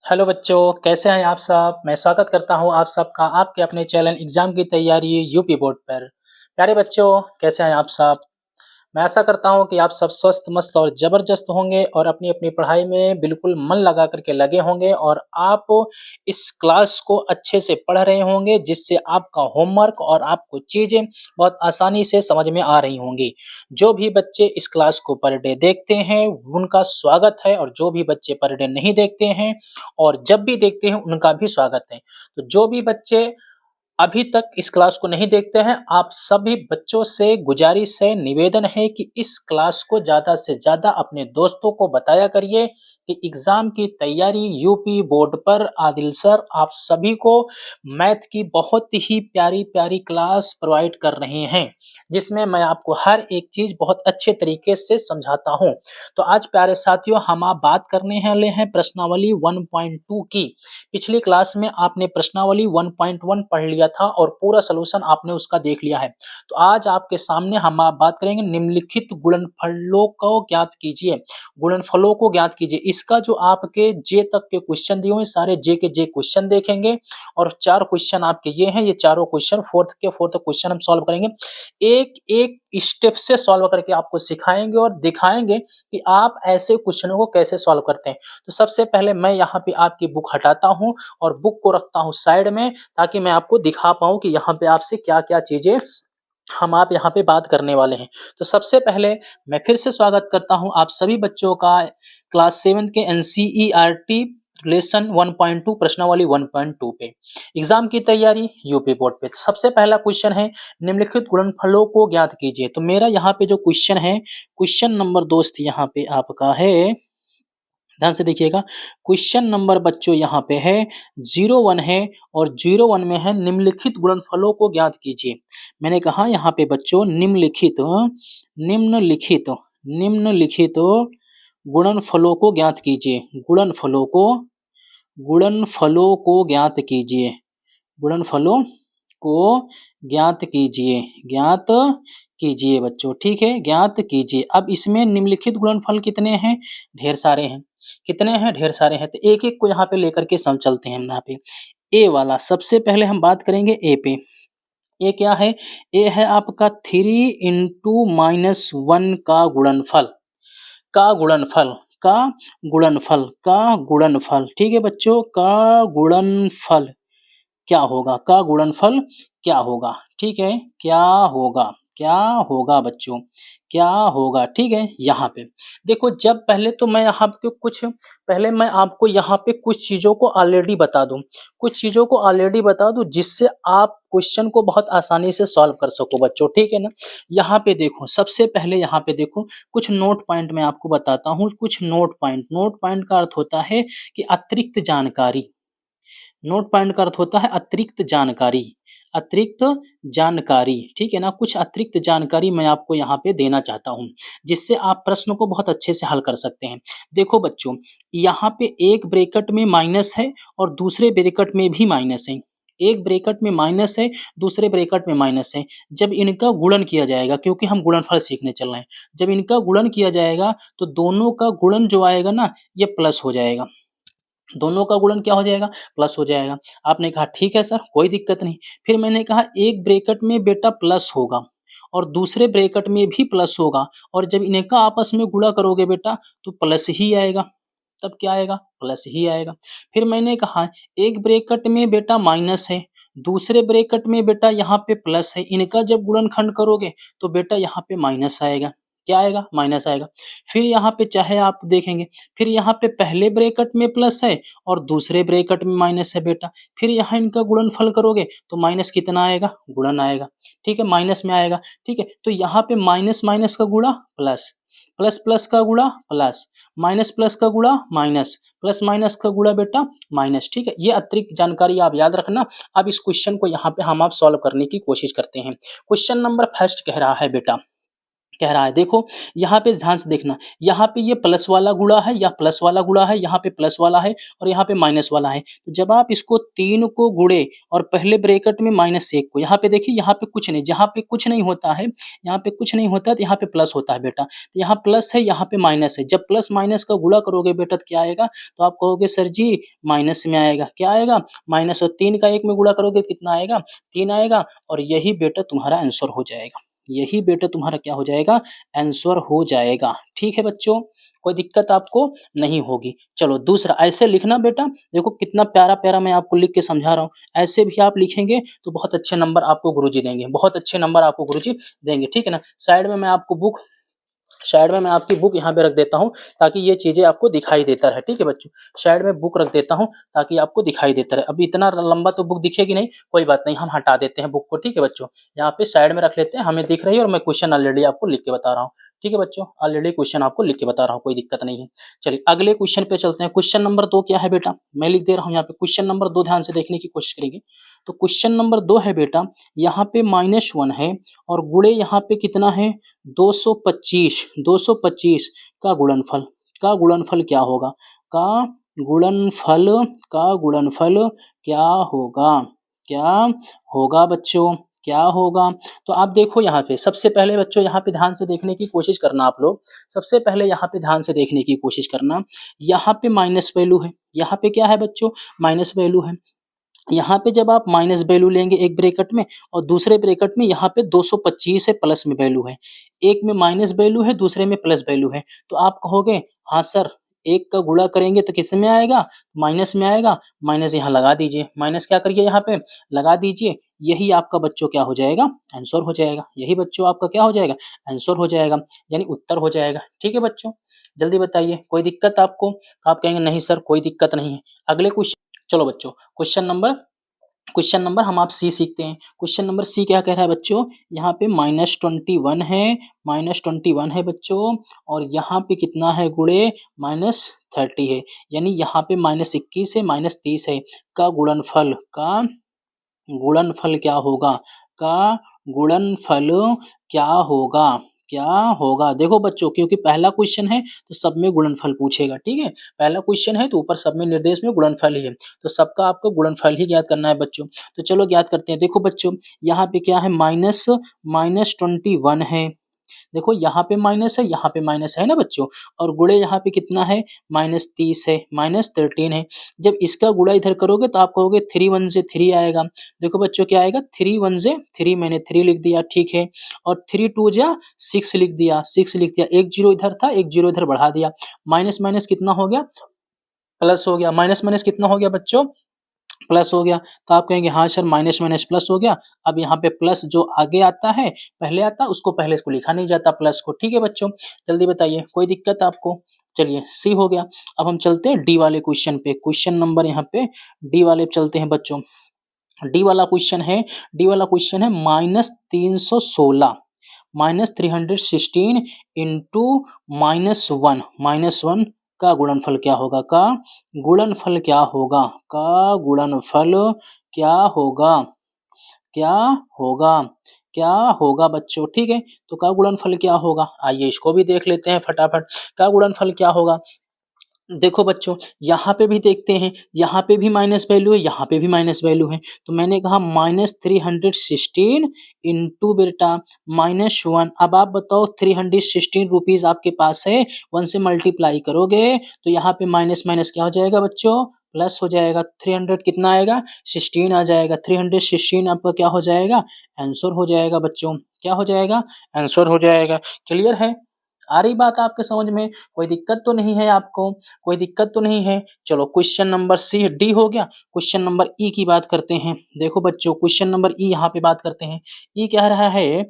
Hello बच्चों, कैसे हैं आप सब? मैं स्वागत करता हूं आप सबका आपके अपने चैनल एग्जाम की तैयारी यूपी बोर्ड पर। प्यारे बच्चों, कैसे हैं आप सब? मैं आशा करता हूं कि आप सब स्वस्थ, मस्त और ज़बरदस्त होंगे और अपनी-अपनी पढ़ाई में बिल्कुल मन लगा कर के लगे होंगे और आप इस क्लास को अच्छे से पढ़ रहे होंगे, जिससे आपका होमवर्क और आपको चीज़ें बहुत आसानी से समझ में आ रही होंगी। जो भी बच्चे इस क्लास को पर डे देखते हैं, उनका स्वागत है और जो भी बच्चे पर डे नहीं देखते हैं और जब भी देखते हैं, उनका भी स्वागत है। तो जो भी बच्चे अभी तक इस क्लास को नहीं देखते हैं, आप सभी बच्चों से गुजारिश है, निवेदन है कि इस क्लास को ज़्यादा से ज़्यादा अपने दोस्तों को बताया करिए कि एग्ज़ाम की तैयारी यूपी बोर्ड पर आदिल सर आप सभी को मैथ की बहुत ही प्यारी-प्यारी क्लास प्रोवाइड कर रहे हैं, जिसमें मैं आपको हर एक चीज़ बहुत अच्छे तरीके से समझाता हूँ। तो आज प्यारे साथियों हम आप बात करने वाले हैं प्रश्नावली 1.2 की। पिछली क्लास में आपने प्रश्नावली 1.1 पढ़ लिया था और पूरा सॉल्यूशन आपने उसका देख लिया है। तो आज आपके सामने हम आप बात करेंगे निम्नलिखित गुणनफलों को ज्ञात कीजिए। गुणनफलों को ज्ञात कीजिए। इसका जो आपके जे तक के क्वेश्चन दिए हुए हैं, सारे जे के जे क्वेश्चन देखेंगे और 4 क्वेश्चन आपके ये हैं, ये चारों क्वेश्चन फोर्थ क्वेश्चन हम सॉल्व करेंगे। एक-एक स्टेप से सॉल्व करके आपको सिखाएँगे और दिखाएँगे कि आप ऐसे क्वेश्चनों को कैसे सॉल्व करते हैं। तो सबसे पहले मैं यहाँ पे आपकी बुक हटाता हूँ और बुक को रखता हूँ साइड में, ताकि मैं आपको दिखा पाऊँ कि यहाँ पे आपसे क्या-क्या चीज़ें हम आप यहाँ पे बात करने वाले हैं। तो सबसे पहले मैं फिर से स्वागत करता हूँ आप सभी बच्चों का क्लास 7 के एनसीईआरटी लेसन 1.2 प्रश्नावली 1.2 पे। एग्ज़ाम की तैयारी यूपी बोर्ड पे। सबसे पहला क्वेश्चन है निम्नलिखित गुणनफलों को ज्ञात कीजिए। तो मेरा यहाँ पे जो क्वेश्चन है, क्वेश्चन नंबर दोस्त यहाँ पे आपका है, ध्यान से देखिएगा। क्वेश्चन नंबर बच्चों यहाँ पे है 01 है और 01 में है निम्नलिखित गुणनफलों को ज्ञात कीजिए। मैंने कहा यहाँ पे बच्चों निम्नलिखित निम्नलिखित गुणनफलों को ज्ञात कीजिए। गुणनफलों को ज्ञात कीजिए। गुणनफलों को ज्ञात कीजिए बच्चों, ठीक है? ज्ञात कीजिए। अब इसमें निम्नलिखित गुणनफल कितने हैं? ढेर सारे हैं। कितने हैं? ढेर सारे हैं। तो एक-एक को यहाँ पे लेकर के चलते हैं हम यहाँ पे। ए वाला सबसे पहले हम बात करेंगे ए पे। ए क्या है? ए है आपका 3 into -1 का गुणनफल। का गुणनफल का गुणनफल, ठीक है बच्चों? का गुणनफल क्या होगा? का गुणनफल क्या होगा? ठीक है? क्या होगा बच्चों? क्या होगा? ठीक है? यहाँ पे देखो, जब पहले तो मैं यहाँ पे पहले मैं आपको यहाँ पे कुछ चीज़ों को ऑलरेडी बता दूँ। जिससे आप क्वेश्चन को बहुत आसानी से सॉल्व कर सको बच्चों, ठीक है ना? यहाँ पे देखो, सबसे पहले यहाँ पे देखो, कुछ नोट पॉइंट मैं आपको बताता हूँ। कुछ नोट पॉइंट का अर्थ होता है कि अतिरिक्त जानकारी। नोट पॉइंट का अर्थ होता है अतिरिक्त जानकारी, ठीक है ना? कुछ अतिरिक्त जानकारी मैं आपको यहाँ पे देना चाहता हूँ, जिससे आप प्रश्न को बहुत अच्छे से हल कर सकते हैं। देखो बच्चों, यहाँ पे एक ब्रैकेट में माइनस है और दूसरे ब्रैकेट में भी माइनस है। एक ब्रैकेट में माइनस है, दूसरे ब्रैकेट में माइनस है। जब इनका गुणन किया जाएगा, क्योंकि हम गुणनफल सीखने चल रहे हैं, जब इनका गुणन किया जाएगा तो दोनों का गुणन जो आएगा ना, ये प्लस हो जाएगा। दोनों का गुणन क्या हो जाएगा? प्लस हो जाएगा। आपने कहा ठीक है सर, कोई दिक्कत नहीं। फिर मैंने कहा एक ब्रैकेट में बेटा प्लस होगा और दूसरे ब्रैकेट में भी प्लस होगा और जब इनका आपस में गुणा करोगे बेटा तो प्लस ही आएगा। तब क्या आएगा? प्लस ही आएगा। फिर मैंने कहा एक ब्रैकेट में बेटा माइनस है, दूसरे ब्रैकेट में बेटा यहाँ पे प्लस है। इनका जब गुणनखंड करोगे तो बेटा यहाँ पे माइनस आएगा। क्या आएगा? माइनस आएगा। फिर यहाँ पे चाहे आप देखेंगे, फिर यहाँ पे पहले ब्रैकेट में प्लस है और दूसरे ब्रैकेट में माइनस है बेटा। फिर यहाँ इनका गुणनफल करोगे तो माइनस कितना आएगा? गुणन आएगा। ठीक है? माइनस में आएगा। ठीक है? तो यहाँ पे माइनस माइनस का गुणा प्लस, प्लस प्लस का गुणा प्लस, माइनस प्लस का गुणा माइनस, प्लस माइनस का गुणा बेटा माइनस। ठीक है? ये अतिरिक्त जानकारी आप याद रखना। अब इस क्वेश्चन को यहाँ पे हम आप सॉल्व करने की कोशिश करते हैं। क्वेश्चन नंबर फर्स्ट कह रहा है बेटा, कह रहा है। देखो यहाँ पे ध्यान से देखना, यहाँ पे ये प्लस वाला गुणा है या प्लस वाला गुणा है, यहाँ पे प्लस वाला है और यहाँ पे माइनस वाला है। तो जब आप इसको 3 को गुणे और पहले ब्रैकेट में -1 को, यहाँ पे देखिए यहाँ पे कुछ नहीं, जहाँ पे कुछ नहीं होता है, यहाँ पे कुछ नहीं होता है तो यहाँ पे प्लस होता है बेटा। तो यहाँ प्लस है, यहाँ पे माइनस है। जब प्लस माइनस का गुणा करोगे बेटा तो क्या आएगा? तो आप कहोगे सर जी माइनस में आएगा। क्या आएगा? माइनस। और 3 का 1 में गुणा करोगे कितना आएगा? 3 आएगा। और यही बेटा तुम्हारा आंसर हो जाएगा। यही बेटा तुम्हारा क्या हो जाएगा? आंसर हो जाएगा। ठीक है बच्चों, कोई दिक्कत आपको नहीं होगी। चलो दूसरा, ऐसे लिखना बेटा। देखो कितना प्यारा प्यारा मैं आपको लिख के समझा रहा हूँ। ऐसे भी आप लिखेंगे तो बहुत अच्छे नंबर आपको गुरुजी देंगे, बहुत अच्छे नंबर आपको गुरुजी देंगे। ठीक है ना। साइड में मैं आपकी बुक यहाँ पे रख देता हूँ ताकि ये चीजें आपको दिखाई देता रहे। ठीक है बच्चों, साइड में बुक रख देता हूँ ताकि आपको दिखाई देता रहे। अभी इतना लंबा तो बुक दिखेगी नहीं, कोई बात नहीं, हम हटा देते हैं बुक को। ठीक है बच्चों, यहाँ पे साइड में रख लेते हैं, हमें दिख रही है और मैं क्वेश्चन ऑलरेडी आपको लिख के बता रहा हूँ। ठीक है बच्चों, ऑलरेडी क्वेश्चन आपको लिख के बता रहा हूँ, कोई दिक्कत नहीं है। चलिए अगले क्वेश्चन पे चलते हैं। क्वेश्चन नंबर 2 क्या है बेटा? मैं लिख दे रहा हूँ यहाँ पे। क्वेश्चन नंबर 2 ध्यान से देखने की कोशिश करेंगे। तो क्वेश्चन नंबर 2 है बेटा, यहाँ पे -1 है और गुणे यहाँ पे कितना है? 225। 225 का गुणनफल, का गुणनफल क्या होगा? का गुणनफल, का गुणनफल क्या होगा? क्या होगा बच्चों? क्या होगा? तो आप देखो यहाँ पे, सबसे पहले बच्चों यहाँ पे ध्यान से देखने की कोशिश करना आप लोग। सबसे पहले यहाँ पे ध्यान से देखने की कोशिश करना। यहाँ पे माइनस वैल्यू है, यहाँ पे क्या है बच्चों? माइनस वैल्यू है। यहाँ पे जब आप माइनस वैल्यू लेंगे एक ब्रैकेट में और दूसरे ब्रैकेट में यहाँ पे 225 है, प्लस में वैल्यू है। एक में माइनस वैल्यू है, दूसरे में प्लस वैल्यू है। तो आप कहोगे हाँ सर, एक का गुणा करेंगे तो किस में आएगा? माइनस में आएगा। माइनस यहाँ लगा दीजिए, माइनस क्या करिए यहाँ पे लगा दीजिए। यही आपका बच्चों क्या हो जाएगा? आंसर हो जाएगा। यही बच्चों आपका क्या हो जाएगा? आंसर हो जाएगा, यानी उत्तर हो जाएगा। ठीक है बच्चों, जल्दी बताइए, कोई दिक्कत आपको? आप कहेंगे नहीं सर कोई दिक्कत नहीं है। अगले क्वेश्चन, चलो बच्चों क्वेश्चन नंबर हम आप सी सीखते हैं। क्वेश्चन नंबर सी क्या कह रहा है बच्चों? यहाँ पे -21 है, -21 है बच्चों। और यहाँ पे कितना है गुणे? -30 है, यानी यहाँ पे -21 है, -30 है। का गुणनफल, का गुणनफल क्या होगा? का गुणनफल क्या होगा? क्या होगा? देखो बच्चों, क्योंकि पहला क्वेश्चन है तो सब में गुणनफल पूछेगा। ठीक है, पहला क्वेश्चन है तो ऊपर सब में निर्देश में गुणनफल ही है, तो सबका आपको गुणनफल ही ज्ञात करना है बच्चों। तो चलो ज्ञात करते हैं। देखो बच्चों, यहाँ पे क्या है? -21 है। देखो यहाँ पे माइनस है, यहाँ पे माइनस है ना बच्चों। और गुणे यहाँ पे कितना है? -30 है, -13 है। जब इसका गुणा इधर करोगे तो आप कहोगे 3 1 से 3 आएगा। देखो बच्चों क्या आएगा? 3 1 से 3, मैंने 3 लिख दिया, ठीक है। और 3 2 जा 6 लिख दिया, 6 लिख दिया। एक जीरो इधर था, एक जीरो इधर बढ़ा दिया। माइनस माइनस कितना हो गया? प्लस हो गया। माइनस माइनस कितना हो गया बच्चों? प्लस हो गया। तो आप कहेंगे हाँ सर माइनस माइनस प्लस हो गया। अब यहाँ पे प्लस जो आगे आता है, पहले आता है, उसको पहले इसको लिखा नहीं जाता प्लस को। ठीक है बच्चों, जल्दी बताइए, कोई दिक्कत आपको? चलिए सी हो गया। अब हम चलते हैं डी वाले क्वेश्चन पे। क्वेश्चन नंबर यहाँ पे डी वाले पे चलते हैं बच्चों। डी वाला क्वेश्चन है, डी वाला क्वेश्चन है -316, -316 इंटू -1, -1 का गुणनफल क्या होगा? का गुणनफल क्या होगा? का गुणनफल क्या होगा? क्या होगा? क्या होगा बच्चों? ठीक है, तो का गुणनफल क्या होगा? आइए इसको भी देख लेते हैं फटाफट। का गुणनफल क्या होगा? देखो बच्चों, यहाँ पे भी देखते हैं, यहाँ पे भी माइनस वैल्यू है, यहाँ पे भी माइनस वैल्यू है। तो मैंने कहा -316 इंटू बेटा -1। अब आप बताओ 316 रुपीज आपके पास है, 1 से मल्टीप्लाई करोगे तो यहाँ पे माइनस माइनस क्या हो जाएगा बच्चों? प्लस हो जाएगा। 300 कितना आएगा? 16 आ जाएगा। 316 आपका क्या हो जाएगा? आंसर हो जाएगा बच्चों। क्या हो जाएगा? आंसर हो जाएगा। क्लियर है? आ रही बात आपके समझ में? कोई दिक्कत तो नहीं है आपको? कोई दिक्कत तो नहीं है? चलो क्वेश्चन नंबर सी डी हो गया। क्वेश्चन नंबर ई की बात करते हैं। देखो बच्चों, क्वेश्चन नंबर ई यहाँ पे बात करते हैं। ई कह रहा है,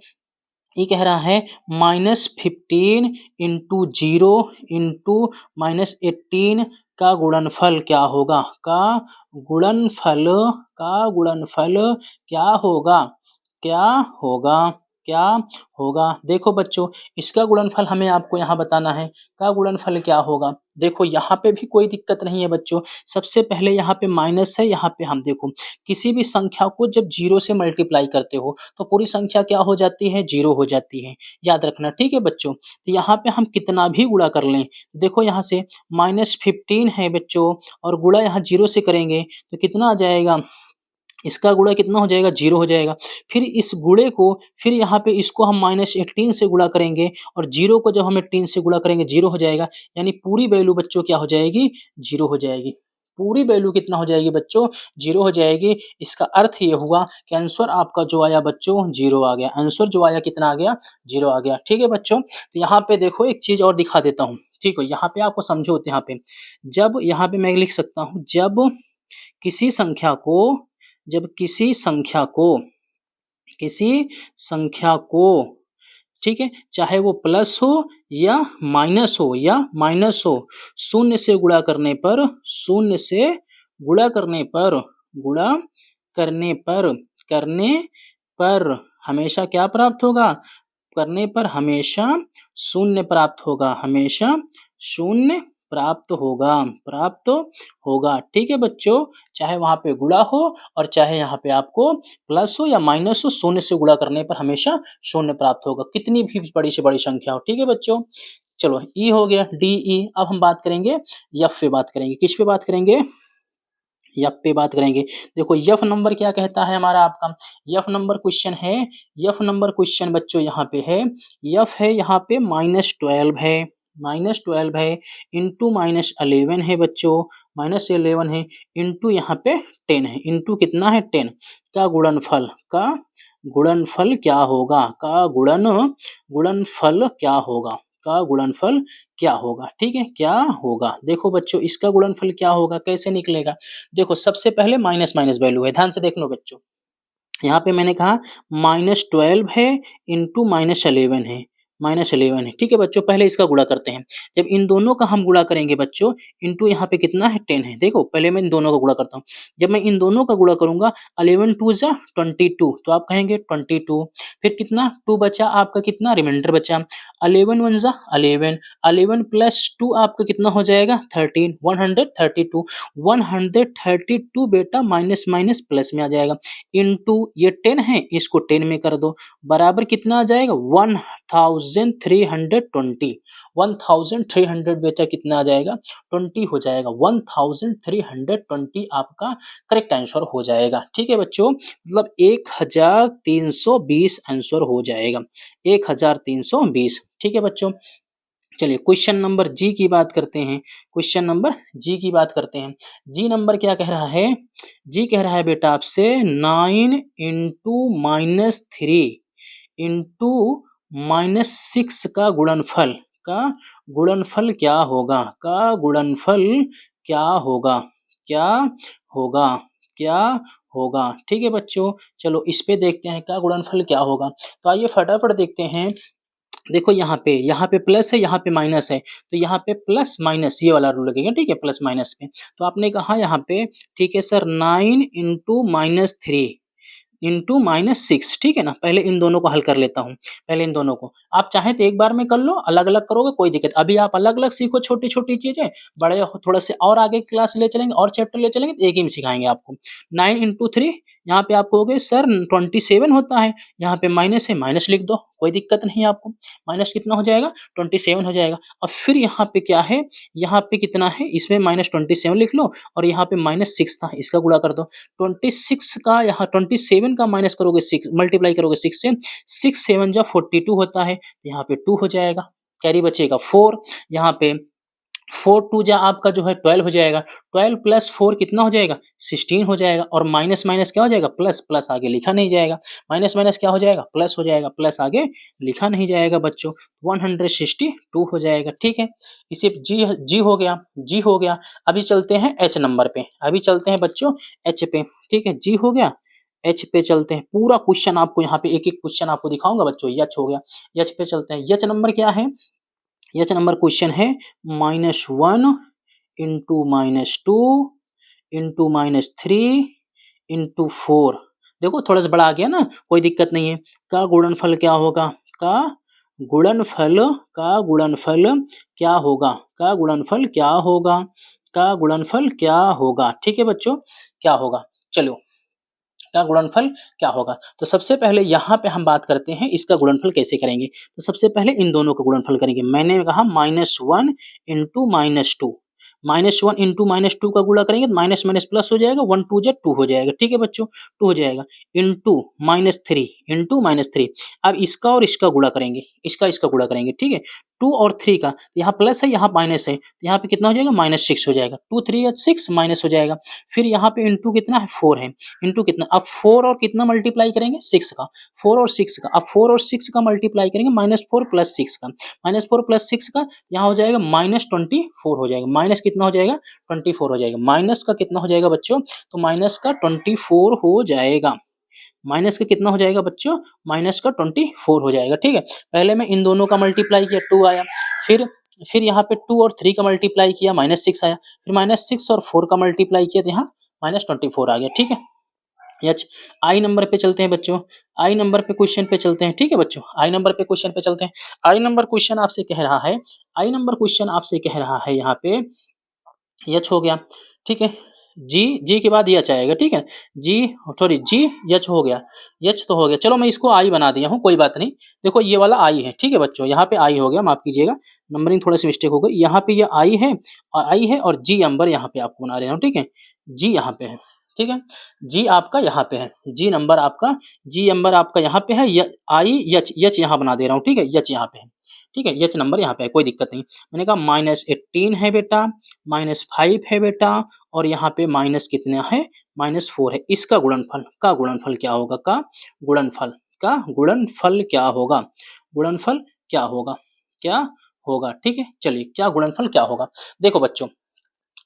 ये कह रहा है -15 इंटू 0 इंटू -18 का गुणनफल क्या होगा? का गुणनफल, का गुणनफल क्या होगा? क्या होगा? क्या होगा? देखो बच्चों, इसका गुणनफल हमें आपको यहाँ बताना है। का गुणनफल क्या होगा? देखो यहाँ पे भी कोई दिक्कत नहीं है बच्चों। सबसे पहले यहाँ पे माइनस है, यहाँ पे हम देखो किसी भी संख्या को जब 0 से मल्टीप्लाई करते हो तो पूरी संख्या क्या हो जाती है? 0 हो जाती है। याद रखना, ठीक है बच्चों? तो यहाँ पे हम कितना भी गुणा कर लें, देखो यहाँ से -15 है बच्चों और गुणा यहाँ 0 से करेंगे तो कितना आ जाएगा? इसका गुणा कितना हो जाएगा? 0 हो जाएगा। फिर इस गुणे को फिर यहाँ पे इसको हम -18 से गुणा करेंगे और 0 को जब हम 18 से गुणा करेंगे 0 हो जाएगा। यानी पूरी वैल्यू बच्चों क्या हो जाएगी? 0 हो जाएगी। पूरी वैल्यू कितना हो जाएगी बच्चों? 0 हो जाएगी। इसका अर्थ ये हुआ कि आंसर आपका जो आया बच्चों 0 आ गया। आंसर जो आया कितना आ गया? 0 आ गया। ठीक है बच्चों? तो यहाँ पे देखो एक चीज़ और दिखा देता हूँ। ठीक है? यहाँ पे आपको समझो यहाँ पे। जब यहाँ पे मैं लिख सकता हूँ किसी संख्या को जब किसी संख्या को ठीक है, चाहे वो प्लस हो या माइनस हो, शून्य से गुणा करने पर गुणा करने पर हमेशा क्या प्राप्त होगा? करने पर हमेशा शून्य प्राप्त होगा, हमेशा शून्य प्राप्त होगा। ठीक है बच्चों? चाहे वहाँ पे गुणा हो और चाहे यहाँ पे आपको प्लस हो या माइनस हो, शून्य से गुणा करने पर हमेशा शून्य प्राप्त होगा, कितनी भी बड़ी से बड़ी संख्या हो। ठीक है बच्चों? चलो ई हो गया, डी ई। अब हम बात करेंगे एफ पे बात करेंगे। किस पे बात करेंगे? एफ पे बात करेंगे। देखो एफ नंबर क्या कहता है हमारा आपका? एफ नंबर क्वेश्चन है, एफ नंबर क्वेश्चन बच्चों यहाँ पे है, एफ है यहाँ पे -12 है, -12 है इंटू -11 है बच्चों, -11 है इंटू यहाँ पे 10 है, इंटू कितना है? 10 का गुणनफल क्या होगा? का गुणनफल क्या होगा? ठीक है, क्या होगा? देखो बच्चों इसका गुणनफल क्या होगा, कैसे निकलेगा? देखो सबसे पहले माइनस माइनस वैल्यू है, ध्यान से देख लो बच्चों। यहाँ पे मैंने कहा -12 है इंटू -11 है, -11 है। ठीक है बच्चों, पहले इसका गुणा करते हैं। जब इन दोनों का हम गुणा करेंगे बच्चों, इंटू यहाँ पे कितना है? 10 है। देखो पहले मैं इन दोनों का गुणा करता हूँ। जब मैं इन दोनों का गुणा करूंगा 11 2 जा 22, तो आप कहेंगे 22। फिर कितना 2 बचा आपका, कितना रिमाइंडर बचा? 11 1 जा 11, 11 प्लस 2 आपका कितना हो जाएगा? 13, 132। 132 बेटा माइनस माइनस प्लस में आ जाएगा, इंटू ये 10 है, इसको 10 में कर दो, बराबर कितना आ जाएगा? 1320। 1300 बेटा कितना आ जाएगा? 20 हो जाएगा। 1320 आपका करेक्ट आंसर हो जाएगा। ठीक है बच्चों, मतलब 1320 आंसर हो जाएगा, 1320। ठीक है बच्चों, चलिए क्वेश्चन नंबर जी की बात करते हैं। क्वेश्चन नंबर जी की बात करते हैं। जी नंबर क्या कह रहा है? जी कह रहा है बेटा आपसे 9 इंटू -3 इंटू -6 का गुणनफल क्या होगा? का गुणनफल क्या होगा? क्या होगा? क्या होगा? ठीक है बच्चों, चलो इस पे देखते हैं का गुणनफल क्या होगा। तो आइए फटाफट देखते हैं। देखो यहाँ पे प्लस है, यहाँ पे माइनस है, तो यहाँ पे प्लस माइनस ये वाला रूल लगेगा। ठीक है, प्लस माइनस पे तो आपने कहा यहाँ पे ठीक है सर 9 इंटू -3 इंटू -6। ठीक है ना, पहले इन दोनों को हल कर लेता हूँ। पहले इन दोनों को आप चाहें तो एक बार में कर लो, अलग अलग करोगे कोई दिक्कत। अभी आप अलग अलग सीखो छोटी छोटी चीजें, बड़े थोड़ा से और आगे क्लास ले चलेंगे और चैप्टर ले चलेंगे तो एक ही में सिखाएंगे आपको। 9 इंटू 3 यहाँ पे आपको हो गए सर 27 होता है, यहाँ पे माइनस है, माइनस लिख दो, कोई दिक्कत नहीं है आपको। माइनस कितना हो जाएगा? 27 हो जाएगा। अब फिर यहाँ पे क्या है? यहाँ पे कितना है? इसमें -27 लिख लो और यहाँ पे -6 था, इसका गुणा कर दो। 26 का यहाँ 27 का माइनस करोगे 6, मल्टीप्लाई करोगे 6 से, 6 7 जा 42 होता है, यहाँ पे 2 हो जाएगा, कैरी बचेगा 4, यहाँ पे 4 2 जा आपका जो है 12 हो जाएगा, 12 प्लस 4 कितना हो जाएगा? 16 हो जाएगा, और माइनस माइनस क्या हो जाएगा? प्लस, प्लस आगे लिखा नहीं जाएगा, माइनस माइनस क्या हो जाएगा? प्लस हो जाएगा, प्लस आगे लिखा नहीं जाएगा बच्चों, 162 हो जाएगा। ठीक है, इसे जी हो गया, जी हो गया। अभी चलते हैं एच नंबर पे, अभी चलते हैं बच्चों एच पे। ठीक है, जी हो गया, एच पे चलते हैं। पूरा क्वेश्चन आपको यहाँ पे एक एक क्वेश्चन आपको दिखाऊंगा बच्चों। एच हो गया, एच पे चलते हैं। एच नंबर क्या है? एच नंबर क्वेश्चन है -1 इंटू -2 इंटू -3 इंटू 4। देखो थोड़ा सा बड़ा आ गया ना, कोई दिक्कत नहीं है। का गुणनफल क्या होगा? का गुणनफल का गुणनफल क्या होगा, का गुणनफल क्या होगा, का गुणनफल क्या होगा। ठीक है बच्चों, क्या होगा, चलो का गुणनफल क्या होगा। तो सबसे पहले यहाँ पे हम बात करते हैं इसका गुणनफल कैसे करेंगे। तो सबसे पहले इन दोनों का गुणनफल करेंगे। मैंने कहा -1 इंटू -2, -1 इंटू -2 का गुणा करेंगे तो माइनस माइनस प्लस हो जाएगा, 1 2 जा 2 हो जाएगा। ठीक है बच्चों, 2 हो जाएगा, इंटू -3, इंटू -3। अब इसका और इसका गुणा करेंगे, इसका इसका गुणा करेंगे। ठीक है, 2 और 3 का यहाँ प्लस है, यहाँ माइनस है, तो यहाँ पे कितना हो जाएगा, -6 हो जाएगा। 2 3 या 6 माइनस हो जाएगा। फिर यहाँ पे इंटू कितना है, 4 है, इंटू कितना, अब 4 और कितना मल्टीप्लाई करेंगे, 6 का, 4 और 6 का, अब 4 और 6 का मल्टीप्लाई करेंगे, -4 प्लस 6 का, -4 प्लस 6 का यहाँ हो जाएगा -24 हो जाएगा। माइनस कितना हो जाएगा, 24 हो जाएगा। माइनस का कितना हो जाएगा बच्चों, तो माइनस का 24 हो जाएगा। माइनस का कितना हो जाएगा बच्चों, माइनस का 24 हो जाएगा। ठीक है, पहले मैं इन दोनों का मल्टीप्लाई किया, 2 आया। फिर यहाँ पे 2 और 3 का मल्टीप्लाई किया, -6 आया। फिर -6 और 4 का मल्टीप्लाई किया तो यहाँ -24 आ गया। ठीक है, यच आई नंबर पे चलते हैं बच्चों, आई नंबर पे क्वेश्चन पे चलते हैं। ठीक है बच्चों, आई नंबर पे क्वेश्चन पे चलते हैं। आई नंबर क्वेश्चन आपसे कह रहा है, आई नंबर क्वेश्चन आपसे कह रहा है यहाँ पे यच हो गया। ठीक है, जी, जी के बाद यच आएगा। ठीक है, जी सॉरी जी यच हो गया, यच तो हो गया। चलो मैं इसको आई बना दिया हूँ, कोई बात नहीं। देखो ये वाला आई है। ठीक है बच्चों, यहाँ पे आई हो गया, माफ कीजिएगा, नंबरिंग थोड़ा सी मिस्टेक हो गई। यहाँ पे ये आई है और आई है, और जी नंबर यहाँ पे आपको बना रहा हूँ। ठीक है, जी यहाँ पे है। ठीक है, जी आपका यहाँ पे है, जी नंबर आपका, जी नंबर आपका यहाँ पे है, आई यच यच यहाँ बना दे रहा हूँ। ठीक है, यच यहाँ पे है। ठीक है, यच नंबर यहाँ पे है, कोई दिक्कत नहीं। मैंने कहा -18 है बेटा, -5 है बेटा, और यहाँ पे माइनस कितना है, -4 है। इसका गुणनफल, का गुणनफल क्या होगा, का गुणनफल, का गुणनफल क्या होगा, गुणनफल क्या होगा, क्या होगा। ठीक है, चलिए क्या गुणनफल क्या होगा। देखो बच्चों,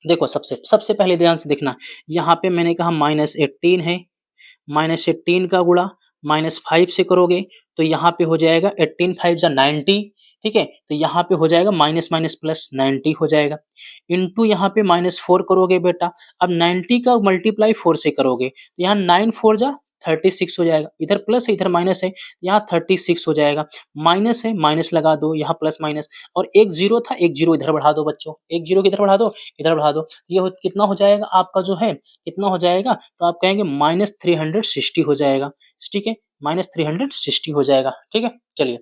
देखो सबसे सबसे पहले ध्यान से देखना, यहाँ पे मैंने कहा -18 है, -18 का गुणा -5 से करोगे तो यहाँ पे हो जाएगा 18 5 जा 90। ठीक है, तो यहाँ पे हो जाएगा माइनस माइनस प्लस 90 हो जाएगा, इंटू यहाँ पे -4 करोगे बेटा। अब 90 का मल्टीप्लाई 4 से करोगे तो यहाँ 9 4 जा 36 हो जाएगा। इधर प्लस है, इधर माइनस है, यहाँ 36 हो जाएगा। माइनस है, माइनस लगा दो, यहाँ प्लस माइनस, और एक जीरो था, एक जीरो इधर बढ़ा दो बच्चों, एक जीरो किधर बढ़ा दो, इधर बढ़ा दो। कितना हो जाएगा आपका जो है, कितना हो जाएगा, तो आप कहेंगे -360 हो जाएगा। ठीक है, -360 हो जाएगा। ठीक है, चलिए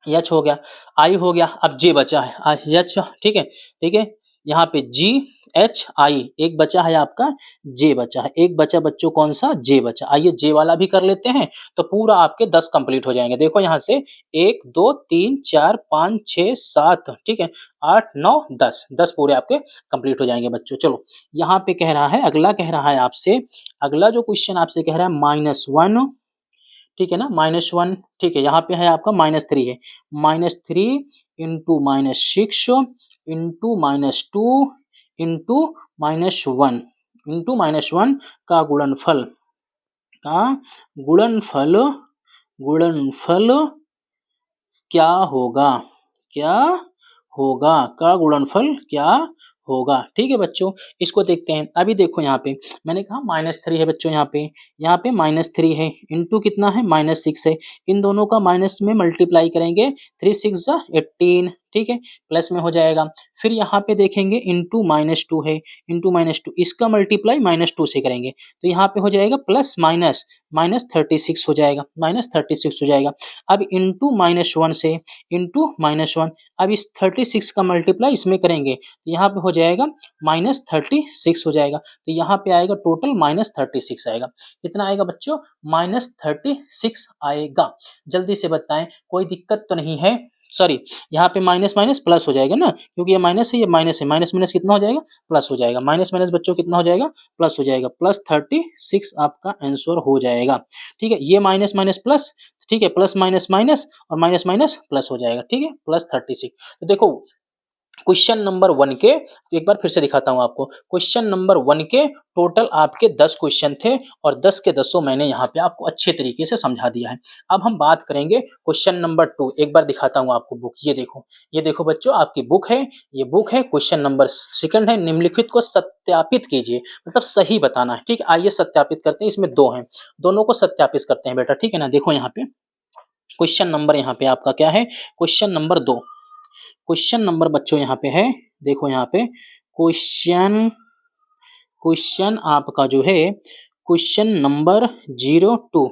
एच हो गया, आई हो गया, अब जे बचा है एच। ठीक है, ठीक है, यहाँ पे जी एच आई, एक बचा है आपका जे बचा है, एक बचा बच्चों कौन सा, जे बचा। आइए जे वाला भी कर लेते हैं, तो पूरा आपके 10 कंप्लीट हो जाएंगे। देखो यहाँ से 1 2 3 4 5 6 7, ठीक है, 8 9 10, 10 पूरे आपके कंप्लीट हो जाएंगे बच्चों। चलो यहाँ पे कह रहा है, अगला कह रहा है आपसे, अगला जो क्वेश्चन आपसे कह रहा है -1, ठीक है ना, -1। ठीक है, यहाँ पे है आपका -3 है, -3 इंटू -6 इंटू -2 इंटू -1, इंटू -1 का गुणनफल, का गुणनफल, गुणनफल क्या होगा, क्या होगा, का गुणनफल क्या होगा। ठीक है बच्चों, इसको देखते हैं। अभी देखो यहाँ पे मैंने कहा -3 है बच्चों, यहाँ पे -3 है, इंटू कितना है, -6 है। इन दोनों का माइनस में मल्टीप्लाई करेंगे, 3 6 जा 18। ठीक है, प्लस में हो जाएगा। फिर यहाँ पे देखेंगे इंटू -2 है, इंटू -2, इसका मल्टीप्लाई -2 से करेंगे तो यहाँ पे हो जाएगा प्लस माइनस, -36 हो जाएगा, -36 हो जाएगा। अब इंटू -1 से, इंटू -1, अब इस 36 का मल्टीप्लाई इसमें करेंगे तो यहाँ पे हो जाएगा -36 हो जाएगा। तो यहाँ पे आएगा टोटल -36 आएगा। कितना आएगा बच्चों, -36 आएगा। जल्दी से बताएं, कोई दिक्कत तो नहीं है। सॉरी, यहाँ पे माइनस माइनस प्लस हो जाएगा ना, क्योंकि ये माइनस है, ये माइनस है, माइनस माइनस कितना हो जाएगा, प्लस हो जाएगा। माइनस माइनस बच्चों कितना हो जाएगा, प्लस हो जाएगा। +36 आपका आंसर हो जाएगा। ठीक है, ये माइनस माइनस प्लस, ठीक है, प्लस माइनस माइनस और माइनस माइनस प्लस हो जाएगा। ठीक है, +36। तो देखो क्वेश्चन नंबर 1 के, एक बार फिर से दिखाता हूं आपको, क्वेश्चन नंबर 1 के टोटल आपके 10 क्वेश्चन थे और 10 के 10 मैंने यहाँ पे आपको अच्छे तरीके से समझा दिया है। अब हम बात करेंगे क्वेश्चन नंबर 2। एक बार दिखाता हूँ आपको बुक, ये देखो बच्चों आपकी बुक है, ये बुक है। क्वेश्चन नंबर 2 है, निम्नलिखित को सत्यापित कीजिए, मतलब सही बताना है। ठीक है, आइए सत्यापित करते हैं, इसमें 2 हैं, दोनों को सत्यापित करते हैं बेटा। ठीक है ना, देखो यहाँ पे क्वेश्चन नंबर यहाँ पे आपका क्या है, क्वेश्चन नंबर 2। क्वेश्चन नंबर बच्चों यहाँ पे है, देखो यहाँ पे क्वेश्चन क्वेश्चन आपका जो है क्वेश्चन नंबर 02,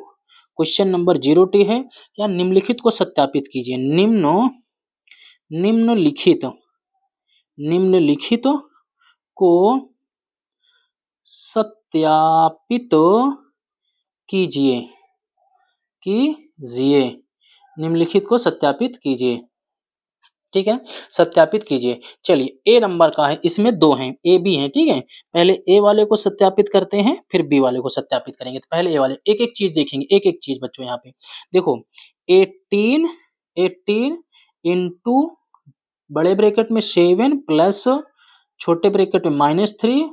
क्वेश्चन नंबर 02 है। क्या निम्नलिखित को सत्यापित कीजिए। निम्नलिखित निम्नलिखित को सत्यापित कीजिए कीजिए निम्नलिखित को सत्यापित कीजिए। ठीक है, सत्यापित कीजिए। चलिए ए नंबर का है, इसमें 2 हैं, ए बी हैं। ठीक है, पहले ए वाले को सत्यापित करते हैं, फिर बी वाले को सत्यापित करेंगे। तो पहले ए वाले, एक एक चीज देखेंगे, एक एक चीज बच्चों। यहाँ पे देखो 18 इंटू बड़े ब्रैकेट में 7 प्लस छोटे ब्रैकेट में -3,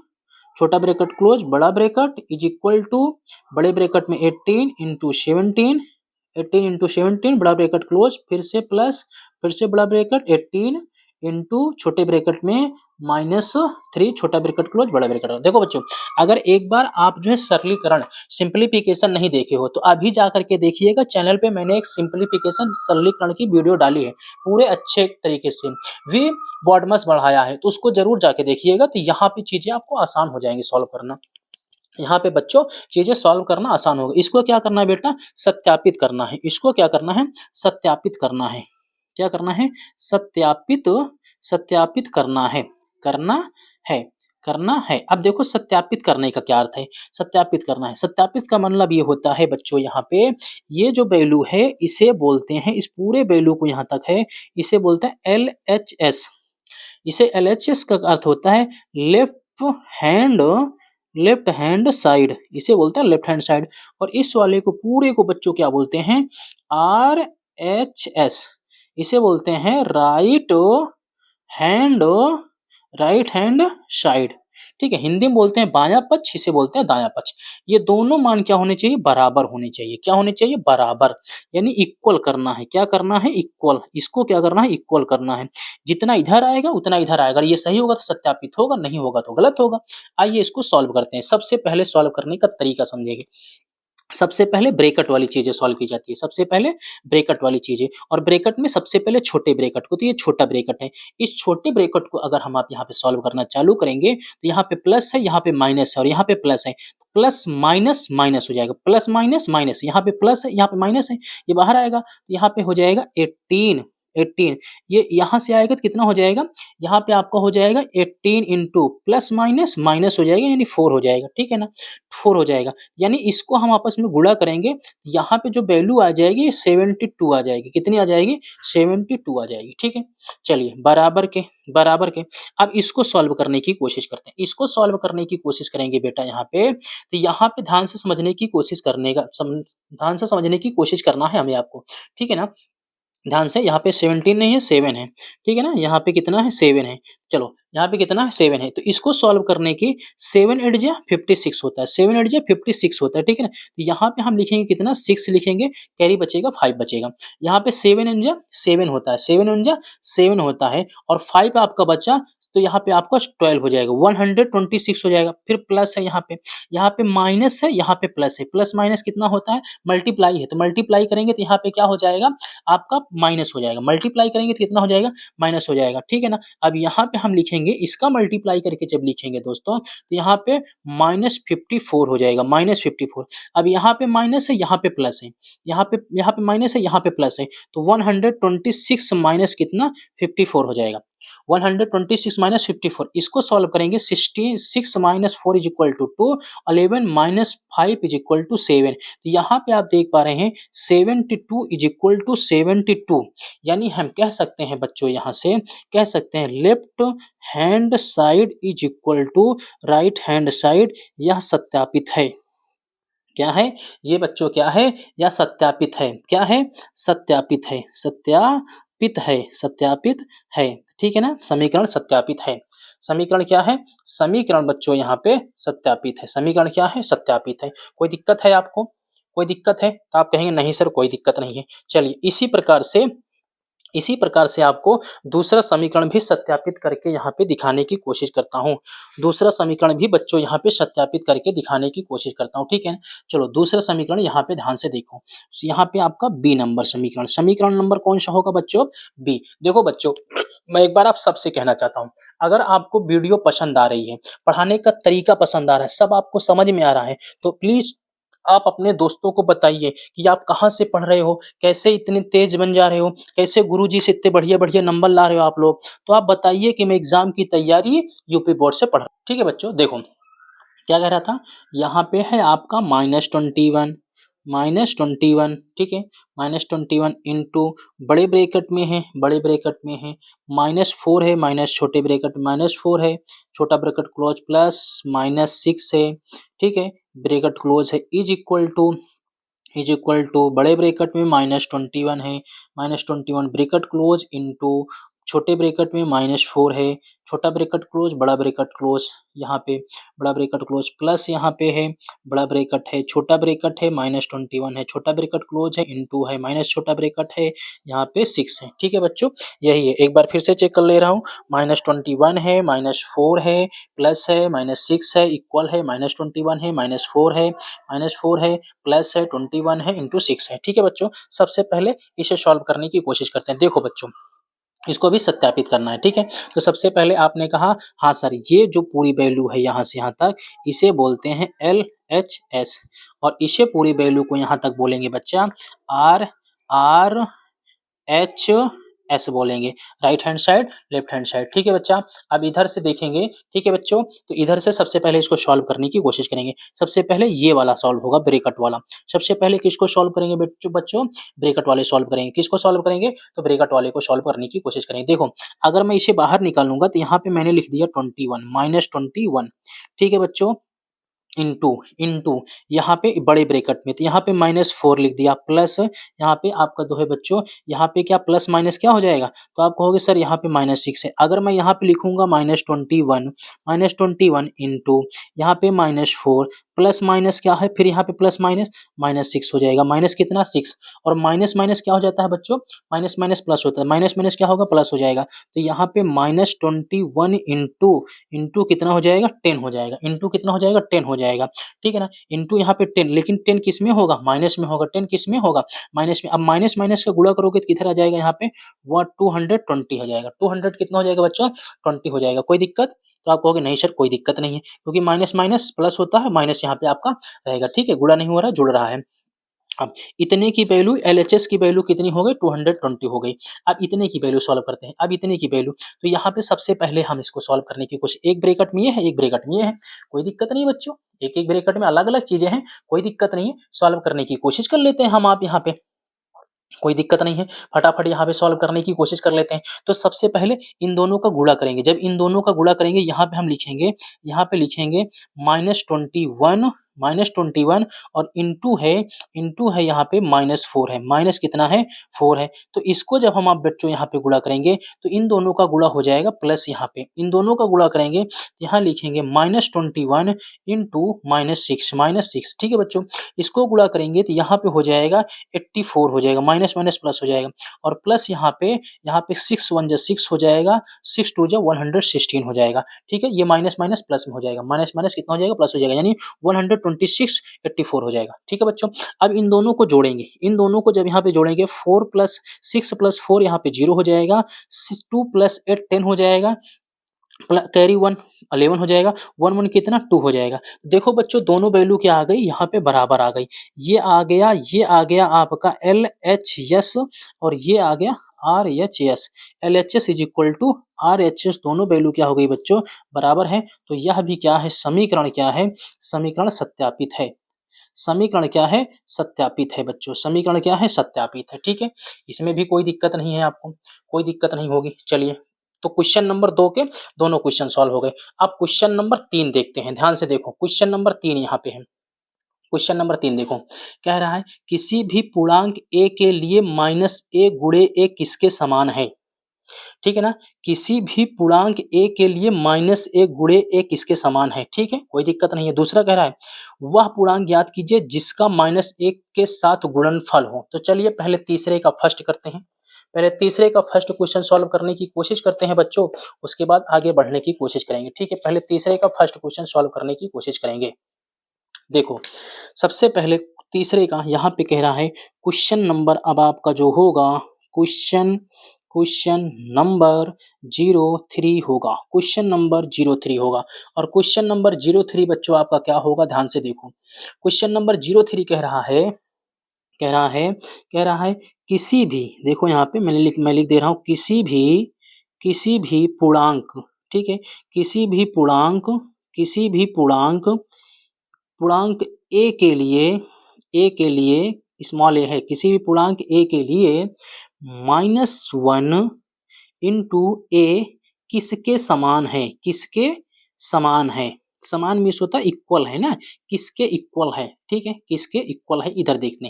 छोटा ब्रैकेट क्लोज बड़ा ब्रैकेट इज इक्वल टू बड़े ब्रैकेट में 18 इंटू 17, 18 इंटू 17 बड़ा ब्रैकेट क्लोज, फिर से प्लस, फिर से बड़ा ब्रैकेट 18 इंटू छोटे ब्रैकेट में -3 छोटा ब्रैकेट क्लोज बड़ा ब्रैकेट। देखो बच्चों, अगर एक बार आप जो है सरलीकरण सिंप्लीफिकेशन नहीं देखे हो तो अभी जा करके देखिएगा, चैनल पे मैंने एक सिंप्लीफिकेशन सरलीकरण की वीडियो डाली है, पूरे अच्छे तरीके से वी बॉडमस बढ़ाया है, तो उसको जरूर जाके देखिएगा। तो यहाँ पे चीजें आपको आसान हो जाएंगी सॉल्व करना। यहाँ पे बच्चों चीजें सॉल्व करना आसान होगा। इसको क्या करना है बेटा, सत्यापित करना है। इसको क्या करना है, सत्यापित करना है। क्या करना है, सत्यापित करना है, करना है। अब देखो सत्यापित करने का क्या अर्थ है, सत्यापित करना है। सत्यापित का मतलब ये होता है बच्चों, यहाँ पे ये जो वैल्यू है इसे बोलते हैं, इस पूरे वैल्यू को यहाँ तक है इसे बोलते हैं LHS। इसे LHS का अर्थ होता है लेफ्ट हैंड साइड, इसे बोलते हैं लेफ्ट हैंड साइड। और इस वाले को पूरे को बच्चों क्या बोलते हैं, RHS, इसे बोलते हैं हैंड राइट हैंड साइड। ठीक है, हिंदी में बोलते हैं बायां पक्ष, इसे बोलते हैं दायां पक्ष। ये दोनों मान क्या होने चाहिए, बराबर होने चाहिए। क्या होने चाहिए, बराबर, यानी इक्वल करना है। क्या करना है, इक्वल। इसको क्या करना है, इक्वल करना है। जितना इधर आएगा उतना इधर आएगा। अगर ये सही होगा तो सत्यापित होगा, नहीं होगा तो गलत होगा। आइए इसको सॉल्व करते हैं। सबसे पहले सॉल्व करने का तरीका समझेंगे। सबसे पहले ब्रैकेट वाली चीजें सॉल्व की जाती है, सबसे पहले ब्रैकेट वाली चीजें। और ब्रैकेट में सबसे पहले छोटे ब्रैकेट को, तो ये छोटा ब्रैकेट है। इस छोटे ब्रैकेट को अगर हम आप यहाँ पे सॉल्व करना चालू करेंगे तो यहाँ पे प्लस है, यहाँ पे माइनस है और यहाँ पे प्लस है। प्लस माइनस माइनस हो जाएगा, प्लस माइनस माइनस, यहाँ पे प्लस है यहाँ पे माइनस है, ये बाहर आएगा तो यहाँ पे हो जाएगा 18। ये यहाँ से आएगा तो कितना हो जाएगा, यहाँ पे आपका हो जाएगा 18 इंटू प्लस माइनस माइनस हो जाएगा, यानी 4 हो जाएगा। ठीक है ना, 4 हो जाएगा। यानी इसको हम आपस में गुणा करेंगे, यहाँ पे जो वैल्यू आ जाएगी 72 आ जाएगी। कितनी आ जाएगी, 72 आ जाएगी। ठीक है, चलिए बराबर के अब इसको सॉल्व करने की कोशिश करते हैं। इसको सॉल्व करने की कोशिश करेंगे बेटा यहाँ पे, तो यहाँ पे ध्यान से समझने की कोशिश ध्यान से समझने की कोशिश करना है हमें आपको। ठीक है ना, ध्यान से, यहाँ पे 17 नहीं है 7 है। ठीक है ना, यहाँ पे कितना है, 7 है। चलो यहाँ पे कितना है, 7 है। तो इसको सॉल्व करने की 7 8 जा 56 होता है, 7 8 जा 56 होता है। ठीक है ना, तो यहाँ पे हम लिखेंगे कितना, 6 लिखेंगे, कैरी बचेगा 5 बचेगा। यहाँ पे 7 1 जा 7 होता है, 7 1 जा 7 होता है और 5 आपका बचा, तो यहाँ पे आपका 12 हो जाएगा, 126 हो जाएगा। फिर प्लस है यहाँ पे माइनस है, यहाँ पे प्लस है। प्लस माइनस कितना होता है, मल्टीप्लाई है, तो मल्टीप्लाई करेंगे तो यहाँ पे क्या हो जाएगा, आपका माइनस हो जाएगा। मल्टीप्लाई करेंगे तो कितना हो जाएगा, माइनस हो जाएगा। ठीक है ना, अब यहाँ पे हम लिखेंगे, इसका मल्टीप्लाई करके जब लिखेंगे दोस्तों तो यहाँ पे -54 हो जाएगा, -54। अब यहाँ पे माइनस है, यहाँ पे प्लस है, यहाँ पे माइनस है, यहाँ पे प्लस है, तो 126 माइनस कितना, 54 हो जाएगा। 126 माइनस 54, इसको सॉल्व करेंगे। 66 minus 4 is equal to 2, 11 minus 5 is equal to 7। तो यहाँ पे आप देख पा रहे हैं 72 इज इक्वल टू 72, यानी हम कह सकते हैं बच्चों, यहाँ से कह सकते हैं left hand side is equal to right hand side. यह सत्यापित है। क्या है ये बच्चों, क्या है, यह सत्यापित है। क्या है, सत्यापित है, सत्यापित है। ठीक है ना, समीकरण सत्यापित है। समीकरण क्या है, समीकरण बच्चों यहाँ पे सत्यापित है। समीकरण क्या है, सत्यापित है। कोई दिक्कत है आपको, कोई दिक्कत है तो आप कहेंगे नहीं सर कोई दिक्कत नहीं है। चलिए इसी प्रकार से इसी प्रकार से आपको दूसरा समीकरण भी सत्यापित करके यहाँ पे दिखाने की कोशिश करता हूँ। दूसरा समीकरण भी बच्चों यहाँ पे सत्यापित करके दिखाने की कोशिश करता हूँ, ठीक है? चलो दूसरा समीकरण यहाँ पे ध्यान से देखो। यहाँ पे आपका बी नंबर समीकरण, समीकरण नंबर कौन-सा होगा बच्चों? बी। देखो बच्चों, मैं एक बार आप सबसे कहना चाहता हूँ, अगर आपको वीडियो पसंद आ रही है, पढ़ाने का तरीका पसंद आ रहा है, सब आपको समझ में आ रहा है, तो प्लीज़ आप अपने दोस्तों को बताइए कि आप कहाँ से पढ़ रहे हो, कैसे इतने तेज़ बन जा रहे हो, कैसे गुरुजी से इतने बढ़िया-बढ़िया नंबर ला रहे हो आप लोग। तो आप बताइए कि मैं एग्ज़ाम की तैयारी यूपी बोर्ड से पढ़ रहा हूँ। ठीक है बच्चों, देखो क्या कह रहा था? यहाँ पे है आपका -21, ठीक है? -21 इंटू बड़े ब्रैकेट में है, -4 है, माइनस छोटे ब्रैकेट में -4 है, छोटा ब्रैकेट क्लोज प्लस -6 है, ठीक है? ब्रैकेट क्लोज है इज इक्वल टू बड़े ब्रैकेट में -21 है, -21 ब्रैकेट क्लोज इंटू छोटे ब्रैकेट में -4 है, छोटा ब्रैकेट क्लोज बड़ा ब्रैकेट क्लोज, यहाँ पे बड़ा ब्रैकेट क्लोज प्लस यहाँ पे है बड़ा ब्रैकेट है, छोटा ब्रैकेट है, -21 है, छोटा ब्रैकेट क्लोज है, इंटू है, माइनस छोटा ब्रैकेट है, यहाँ पे 6 है। ठीक है बच्चों, यही है। एक बार फिर से चेक कर ले रहा हूँ, -21 है, -4 है, प्लस है, -6 है, इक्वल है, -21 है, -4 है, प्लस है, 21 है, इंटू 6 है। ठीक है बच्चों, सबसे पहले इसे सॉल्व करने की कोशिश करते हैं। देखो बच्चों, इसको भी सत्यापित करना है, ठीक है? तो सबसे पहले आपने कहा हाँ सर, ये जो पूरी वैल्यू है यहाँ से यहाँ तक, इसे बोलते हैं LHS, और इसे पूरी वैल्यू को यहाँ तक बोलेंगे बच्चा RHS बोलेंगे, right hand side, left hand side. ठीक है बच्चा, अब इधर से देखेंगे, ठीक है बच्चों, तो इधर से सबसे पहले इसको सॉल्व करने की कोशिश करेंगे। सबसे पहले ये वाला सॉल्व होगा, ब्रैकेट वाला। सबसे पहले किसको सॉल्व करेंगे बच्चों? ब्रैकेट वाले सॉल्व करेंगे। किसको सॉल्व करेंगे? तो ब्रैकेट वाले को सॉल्व करने की कोशिश करेंगे। देखो, अगर मैं इसे बाहर निकालूंगा तो यहाँ पे मैंने लिख दिया 21, -21, ठीक है बच्चों, इंटू इंटू यहाँ पे बड़े ब्रैकेट में, तो यहाँ पे -4 लिख दिया, प्लस यहाँ पे आपका जो है बच्चों, यहाँ पे क्या प्लस माइनस क्या हो जाएगा? तो आप कहोगे सर यहाँ पे -6 है। अगर मैं यहाँ पे लिखूंगा -21 इंटू यहाँ पे -4 प्लस माइनस क्या है, फिर यहाँ पे प्लस माइनस -6 हो जाएगा। माइनस कितना? 6, और माइनस माइनस क्या हो जाता है बच्चों? माइनस माइनस प्लस होता है, माइनस माइनस क्या होगा? प्लस हो जाएगा। तो यहाँ पे -21 इंटू इंटू कितना हो जाएगा? 10 हो जाएगा। इंटू कितना हो जाएगा? 10 हो जाएगा, ठीक है ना? इंटू यहाँ पे 10, लेकिन 10 किस में होगा? माइनस में होगा। 10 किस में होगा? माइनस में। अब माइनस माइनस का गुणा करोगे तो किधर आ जाएगा? यहाँ पे वो 220 हो जाएगा। 200 कितना हो जाएगा बच्चों? 20 हो जाएगा। कोई दिक्कत? तो आप कहोगे नहीं सर कोई दिक्कत नहीं है, क्योंकि माइनस माइनस प्लस होता है, माइनस यहाँ पे आपका रहेगा, ठीक है? गुणा नहीं हो रहा, जुड़ रहा है। अब इतने की वैल्यू, LHS की वैल्यू कितनी हो गई? 220 हो गई। अब इतने की वैल्यू सॉल्व करते हैं। अब इतने की वैल्यू, तो यहाँ पे सबसे पहले हम इसको सॉल्व करने की कोशिश, एक ब्रैकेट में ये है, एक ब्रैकेट में ये है, कोई दिक्कत नहीं बच्चों, एक-एक ब्रैकेट में अलग-अलग चीजें हैं, कोई दिक्कत नहीं है। सॉल्व करने की कोशिश कर लेते हैं हम आप यहाँ पे, कोई दिक्कत नहीं है, फटाफट यहाँ पे सॉल्व करने की कोशिश कर लेते हैं। तो सबसे पहले इन दोनों का गुणा करेंगे। जब इन दोनों का गुणा करेंगे, यहाँ पे लिखेंगे -21 और इंटू है यहाँ पे -4 है। माइनस कितना है? 4 है। तो इसको जब हम आप बच्चों यहाँ पे गुणा करेंगे, तो इन दोनों का गुणा हो जाएगा प्लस, यहाँ पे इन दोनों का गुणा करेंगे तो यहाँ लिखेंगे -21 इंटू -6, ठीक है बच्चों? इसको गुणा करेंगे तो यहाँ पे हो जाएगा 84 हो जाएगा, माइनस माइनस प्लस हो जाएगा, और प्लस यहाँ पे 6 1 जा 6 हो जाएगा, 6 2 जा 116 हो जाएगा, ठीक है? ये माइनस माइनस प्लस में हो जाएगा, माइनस माइनस कितना हो जाएगा? प्लस हो जाएगा, यानी 126 84 हो जाएगा, ठीक है बच्चों? अब इन दोनों को जोड़ेंगे, इन दोनों को जब यहाँ पे जोड़ेंगे, 4 प्लस 6 प्लस 4 यहाँ पे 0 हो जाएगा, 2 प्लस 8 10 हो जाएगा, कैरी 1 11 हो जाएगा, 1 1 कितना? 2 हो जाएगा। देखो बच्चों, दोनों वैल्यू क्या आ गई? यहाँ पे बराबर आ गई। ये आ गया आपका LHS, और ये आ गया RHS। LHS is equal to RHS, दोनों वैल्यू क्या हो गई बच्चों? बराबर है। तो यह भी क्या है? समीकरण क्या है? समीकरण सत्यापित है। समीकरण क्या है? सत्यापित है बच्चों। समीकरण क्या है? सत्यापित है, ठीक है? इसमें भी कोई दिक्कत नहीं है आपको, कोई दिक्कत नहीं होगी। चलिए, तो क्वेश्चन नंबर 2 के दोनों क्वेश्चन सॉल्व हो गए। अब क्वेश्चन नंबर 3 देखते हैं, ध्यान से देखो। क्वेश्चन नंबर 3 यहाँ पे है। क्वेश्चन नंबर 3 देखो, कह रहा है किसी भी पूर्णांक a के लिए -a गुणे a किसके समान है? ठीक है ना? किसी भी पूर्णांक a के लिए -a गुणे a किसके समान है? ठीक है, कोई दिक्कत नहीं है। दूसरा कह रहा है वह पूर्णांक ज्ञात कीजिए जिसका -1 के साथ गुणनफल हो। तो चलिए पहले तीसरे का फर्स्ट करते हैं, पहले तीसरे का फर्स्ट क्वेश्चन सॉल्व करने की कोशिश करते हैं बच्चों, उसके बाद आगे बढ़ने की कोशिश करेंगे। ठीक है, पहले तीसरे का फर्स्ट क्वेश्चन सॉल्व करने की कोशिश करेंगे। देखो, सबसे पहले तीसरे का यहाँ पे कह रहा है क्वेश्चन नंबर, अब आपका जो होगा क्वेश्चन क्वेश्चन नंबर 03 होगा, क्वेश्चन नंबर 03 होगा। और क्वेश्चन नंबर 03 बच्चों आपका क्या होगा, ध्यान से देखो। क्वेश्चन नंबर 03 कह रहा है कह रहा है किसी भी, देखो यहाँ पे मैं लिख दे रहा हूँ, किसी भी पूर्णांक, ठीक है, किसी भी पूर्णांक ए के लिए स्मॉल ए है, किसी भी पूर्णांक ए के लिए -1 इंटू ए किसके समान है, किसके समान है, समान मीन्स होता है इक्वल है ना, किसके इक्वल है, ठीक है, किसके इक्वल है, इधर देखते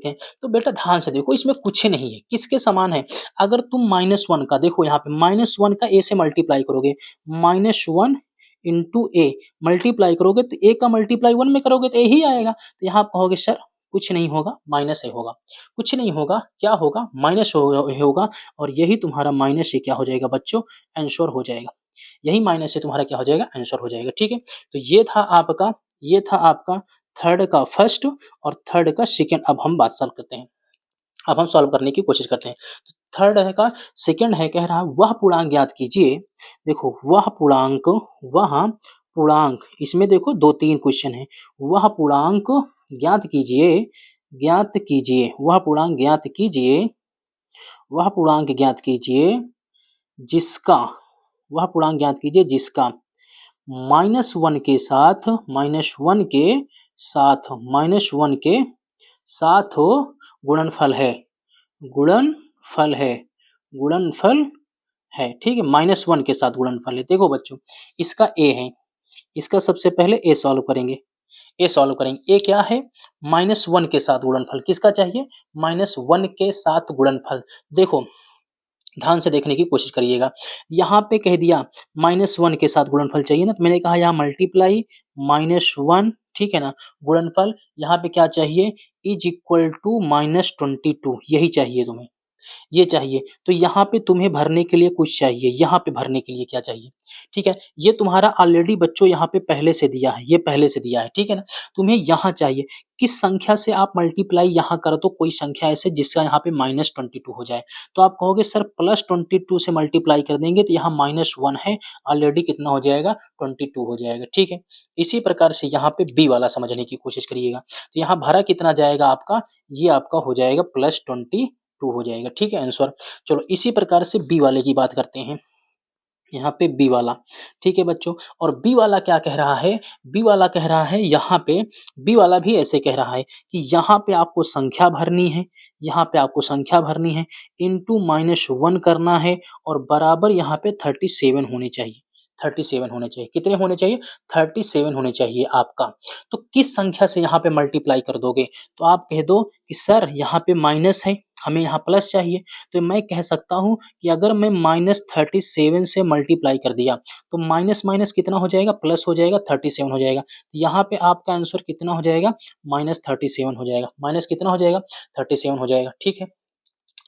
हैं। तो बेटा ध्यान से देखो, इसमें कुछ नहीं है, किसके समान है। अगर तुम -1 का, देखो यहाँ पे -1 का ए से मल्टीप्लाई करोगे, -1 इंटू ए मल्टीप्लाई करोगे तो ए का मल्टीप्लाई 1 में करोगे तो ए ही आएगा। तो यहाँ आप कहोगे सर कुछ नहीं होगा, माइनस ए होगा, कुछ नहीं होगा, क्या होगा, माइनस होगा। और यही तुम्हारा माइनस ए क्या हो जाएगा बच्चों, आंसर हो जाएगा। यही माइनस से तुम्हारा क्या हो जाएगा, आंसर हो जाएगा। ठीक है, तो ये था आपका थर्ड का फर्स्ट और थर्ड का सेकंड। अब हम बात सॉल्व करते हैं, अब हम सॉल्व करने की कोशिश करते हैं। थर्ड है का सेकंड है, कह रहा है वह पूर्णांक ज्ञात कीजिए। देखो वह पूर्णांक इसमें देखो 2-3 क्वेश्चन है। वह पूर्णांक ज्ञात कीजिए, वह पूर्णांक ज्ञात कीजिए जिसका, -1 के साथ, -1 के साथ गुणनफल है, ठीक है, -1 के साथ गुणनफल है। देखो बच्चों, इसका ए है, इसका सबसे पहले ए सॉल्व करेंगे, ए क्या है, -1 के साथ गुणनफल, किसका चाहिए, -1 के साथ गुणनफल। देखो ध्यान से देखने की कोशिश करिएगा, यहाँ पे कह दिया -1 के साथ गुणनफल चाहिए ना, तो मैंने कहा यहाँ मल्टीप्लाई -1, ठीक है ना, गुणनफल यहाँ पे क्या चाहिए, इज इक्वल टू -22, यही चाहिए तुम्हें, ये चाहिए। तो यहाँ पे तुम्हें भरने के लिए कुछ चाहिए, यहाँ पे भरने के लिए क्या चाहिए, ठीक है, ये तुम्हारा ऑलरेडी बच्चों यहाँ पे पहले से दिया है, ये पहले से दिया है, ठीक है ना। तुम्हें यहाँ चाहिए किस संख्या से आप मल्टीप्लाई यहाँ करो, तो कोई संख्या ऐसे जिसका यहाँ पे -22 हो जाए। तो आप कहोगे सर +22 से मल्टीप्लाई कर देंगे तो यहाँ -1 है, ऑलरेडी कितना हो जाएगा, 22 हो जाएगा, ठीक है। इसी प्रकार से यहाँ पे बी वाला समझने की कोशिश करिएगा। तो यहाँ भरा कितना जाएगा आपका, ये आपका हो जाएगा +22 हो जाएगा, ठीक है आंसर। चलो इसी प्रकार से बी वाले की बात करते हैं, यहाँ पे बी वाला, ठीक है बच्चों। और बी वाला क्या कह रहा है, बी वाला कह रहा है यहाँ पे, बी वाला भी ऐसे कह रहा है कि यहाँ पे आपको संख्या भरनी है, इंटू -1 करना है और बराबर यहाँ पे 37 होने चाहिए, 37 होने चाहिए, कितने होने चाहिए, 37 होने चाहिए आपका। तो किस संख्या से यहाँ पे मल्टीप्लाई कर दोगे, तो आप कह दो कि सर यहाँ पे माइनस है, हमें यहाँ प्लस चाहिए। तो मैं कह सकता हूँ कि अगर मैं -37 से मल्टीप्लाई कर दिया तो माइनस माइनस कितना हो जाएगा, प्लस हो जाएगा, 37 हो जाएगा। तो यहाँ पे आपका आंसर कितना हो जाएगा, -37 हो जाएगा, माइनस कितना हो जाएगा, 37 हो जाएगा, ठीक है।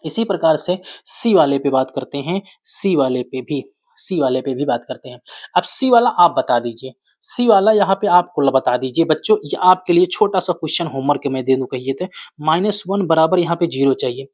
इसी प्रकार से सी वाले पे बात करते हैं, सी वाले पे भी बात करते हैं। अब सी वाला आप बता दीजिए, सी वाला यहाँ पे आपको बता दीजिए बच्चों, ये आपके लिए छोटा सा क्वेश्चन होमवर्क में दे दूं, कहिए थे -1 बराबर यहाँ पे 0 चाहिए,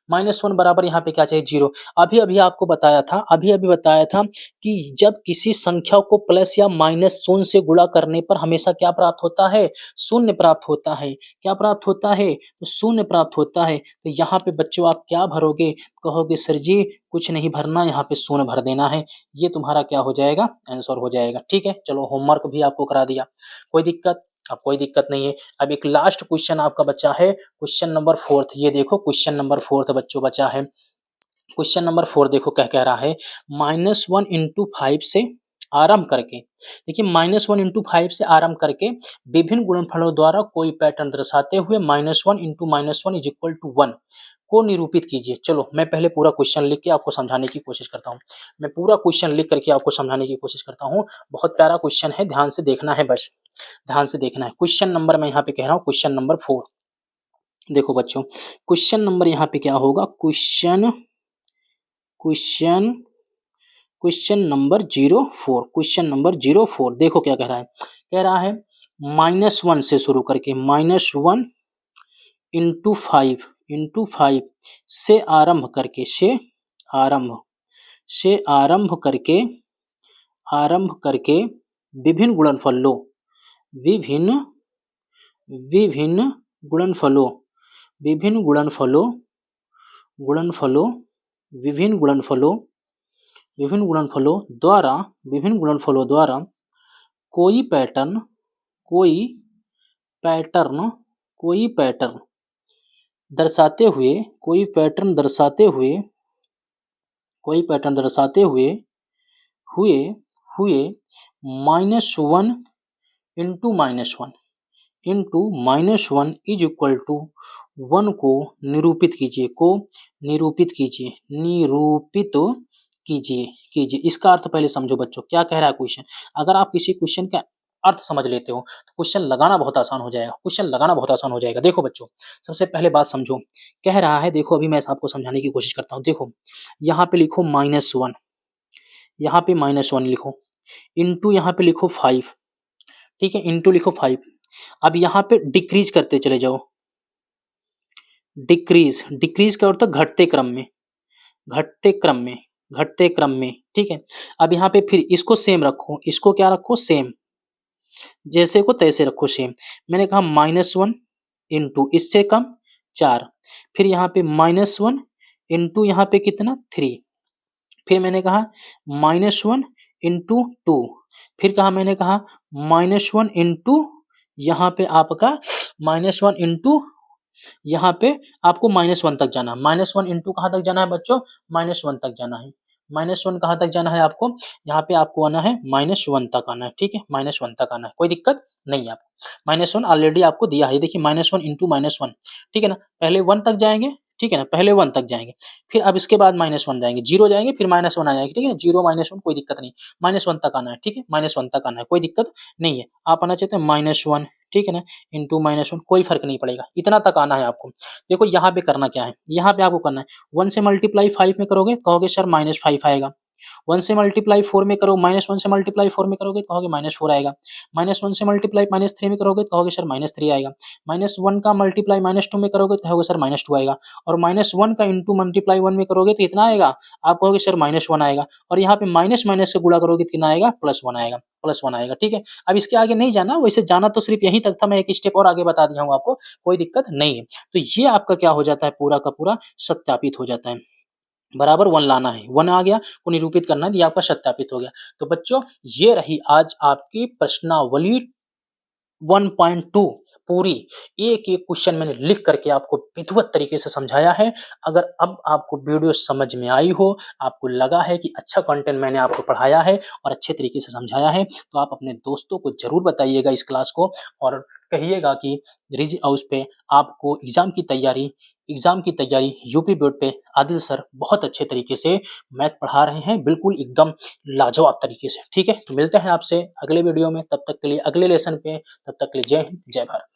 -1 बराबर यहाँ पे क्या चाहिए, 0। अभी आपको बताया था, अभी बताया था कि जब किसी संख्या को प्लस या माइनस शून्य से गुणा करने पर हमेशा क्या प्राप्त होता है, शून्य प्राप्त होता है। क्या प्राप्त होता है, तो शून्य प्राप्त होता है। तो यहाँ पे बच्चों आप क्या भरोगे, कहोगे सर जी कुछ नहीं भरना, यहाँ पे शून्य भर देना है, ये तुम्हारा क्या हो जाएगा, आंसर हो जाएगा, ठीक है। चलो होमवर्क भी आपको करा दिया, कोई दिक्कत, अब कोई दिक्कत नहीं है। अब एक लास्ट क्वेश्चन आपका बचा है, क्वेश्चन नंबर 4। ये देखो क्वेश्चन नंबर 4 बच्चों बचा है। क्वेश्चन नंबर 4 देखो क्या कह रहा है, -1 इंटू 5 से आरंभ करके, देखिए -1 इंटू 5 से आरंभ करके विभिन्न गुणनफलों द्वारा कोई पैटर्न दर्शाते हुए -1 इंटू -1 इज इक्वल टू 1 को निरूपित कीजिए। चलो मैं पहले पूरा क्वेश्चन लिख के आपको समझाने की कोशिश करता हूँ, मैं पूरा क्वेश्चन लिख करके आपको समझाने की कोशिश करता हूँ। बहुत प्यारा क्वेश्चन है, ध्यान से देखना है, बस ध्यान से देखना है। क्वेश्चन नंबर मैं यहाँ पे कह रहा हूँ, क्वेश्चन नंबर 4। देखो बच्चों, क्वेश्चन नंबर यहाँ पे क्या होगा, question question number 04, question number 04 देखो क्या कह रहा है -1 से शुरू करके -1 इंटू 5 से आरंभ आरंभ करके विभिन्न गुणनफल लो, विभिन्न विभिन्न गुणनफलों विभिन्न गुणनफलों गुणनफलों विभिन्न गुणनफलों विभिन्न गुणनफलों द्वारा कोई पैटर्न कोई पैटर्न कोई पैटर्न दर्शाते हुए कोई पैटर्न दर्शाते हुए कोई पैटर्न दर्शाते हुए हुए हुए -1 into -1 into -1 is equal to 1 को निरूपित कीजिए कीजिए। इसका अर्थ पहले समझो बच्चों, क्या कह रहा है क्वेश्चन। अगर आप किसी क्वेश्चन का अर्थ समझ लेते हो तो क्वेश्चन लगाना बहुत आसान हो जाएगा। देखो बच्चों, सबसे पहले बात समझो, कह रहा है, देखो अभी मैं आपको समझाने की कोशिश करता हूँ। देखो यहाँ पे लिखो -1, यहाँ पे -1 लिखो, इंटू यहाँ पे लिखो 5, ठीक है, इंटू लिखो 5। अब यहाँ पे डिक्रीज करते चले जाओ, डिक्रीज का अर्थ घटते क्रम में, ठीक है। अब यहाँ पे फिर इसको सेम रखो, इसको क्या रखो, सेम, जैसे को तैसे रखो, सेम। मैंने कहा -1 इंटू इससे कम 4, फिर यहाँ पे -1 इंटू यहाँ पे कितना 3, फिर मैंने कहा -1 इंटू 2, फिर कहा मैंने कहा -1 इंटू यहाँ पे आपका -1 इंटू यहाँ पे आपको -1 तक जाना, -1 इंटू कहाँ तक जाना है बच्चों, -1 तक जाना है। -1 कहाँ तक जाना है आपको, यहाँ पे आपको आना है -1 तक आना है, ठीक है, -1 तक आना है, कोई दिक्कत नहीं है आपको। -1 ऑलरेडी आपको दिया है, देखिए -1 इंटू -1, ठीक है ना, पहले 1 तक जाएंगे, ठीक है ना, पहले 1 तक जाएंगे, फिर अब इसके बाद -1 जाएंगे, 0 जाएंगे, फिर -1 आ जाएंगे, ठीक है ना, 0 -1 कोई दिक्कत नहीं, -1 तक आना है, ठीक है, -1 तक आना है, कोई दिक्कत नहीं है। आप आना चाहते हैं -1, ठीक है ना, इंटू -1, कोई फर्क नहीं पड़ेगा, इतना तक आना है आपको। देखो यहाँ पे करना क्या है, यहाँ पे आपको करना है 1 से मल्टीप्लाई 5 में करोगे, कहोगे सर -5 आएगा। 1 से मल्टीप्लाई 4 में करो, -1 से मल्टीप्लाई 4 में करोगे, कहोगे -4 आएगा। -1 से मल्टीप्लाई -3 में करोगे, कहोगे सर -3 आएगा। -1 का मल्टीप्लाई -2 में करोगे, तो कहोगे सर -2 आएगा। और -1 का इंटू मल्टीप्लाई 1 में करोगे तो कितना आएगा, आप कहोगे सर -1 आएगा। और यहाँ पे माइनस माइनस से गुणा करोगे कितना आएगा, +1 आएगा, +1 आएगा, ठीक है। अब इसके आगे नहीं जाना, वैसे जाना तो सिर्फ यहीं तक था, मैं एक स्टेप और आगे बता दिया हूँ आपको, कोई दिक्कत नहीं है। तो ये आपका क्या हो जाता है, पूरा का पूरा सत्यापित हो जाता है। बराबर 1 लाना है, 1 आ गया, को निरूपित करना है, ये आपका सत्यापित हो गया। तो बच्चों ये रही आज आपकी प्रश्नावली 1.2 पूरी, एक-एक क्वेश्चन मैंने लिख करके आपको विधिवत तरीके से समझाया है। अगर अब आपको वीडियो समझ में आई हो, आपको लगा है कि अच्छा कंटेंट मैंने आपको पढ़ाया है और अच्छे तरीके से समझाया है, तो आप अपने दोस्तों को ज़रूर बताइएगा इस क्लास को, और कहिएगा कि उस पे आपको एग्ज़ाम की तैयारी यूपी बोर्ड पे आदिल सर बहुत अच्छे तरीके से मैथ पढ़ा रहे हैं, बिल्कुल एकदम लाजवाब तरीके से, ठीक है। तो मिलते हैं आपसे अगले वीडियो में, तब तक के लिए अगले लेसन पे, तब तक के लिए जय हिंद, जय भारत।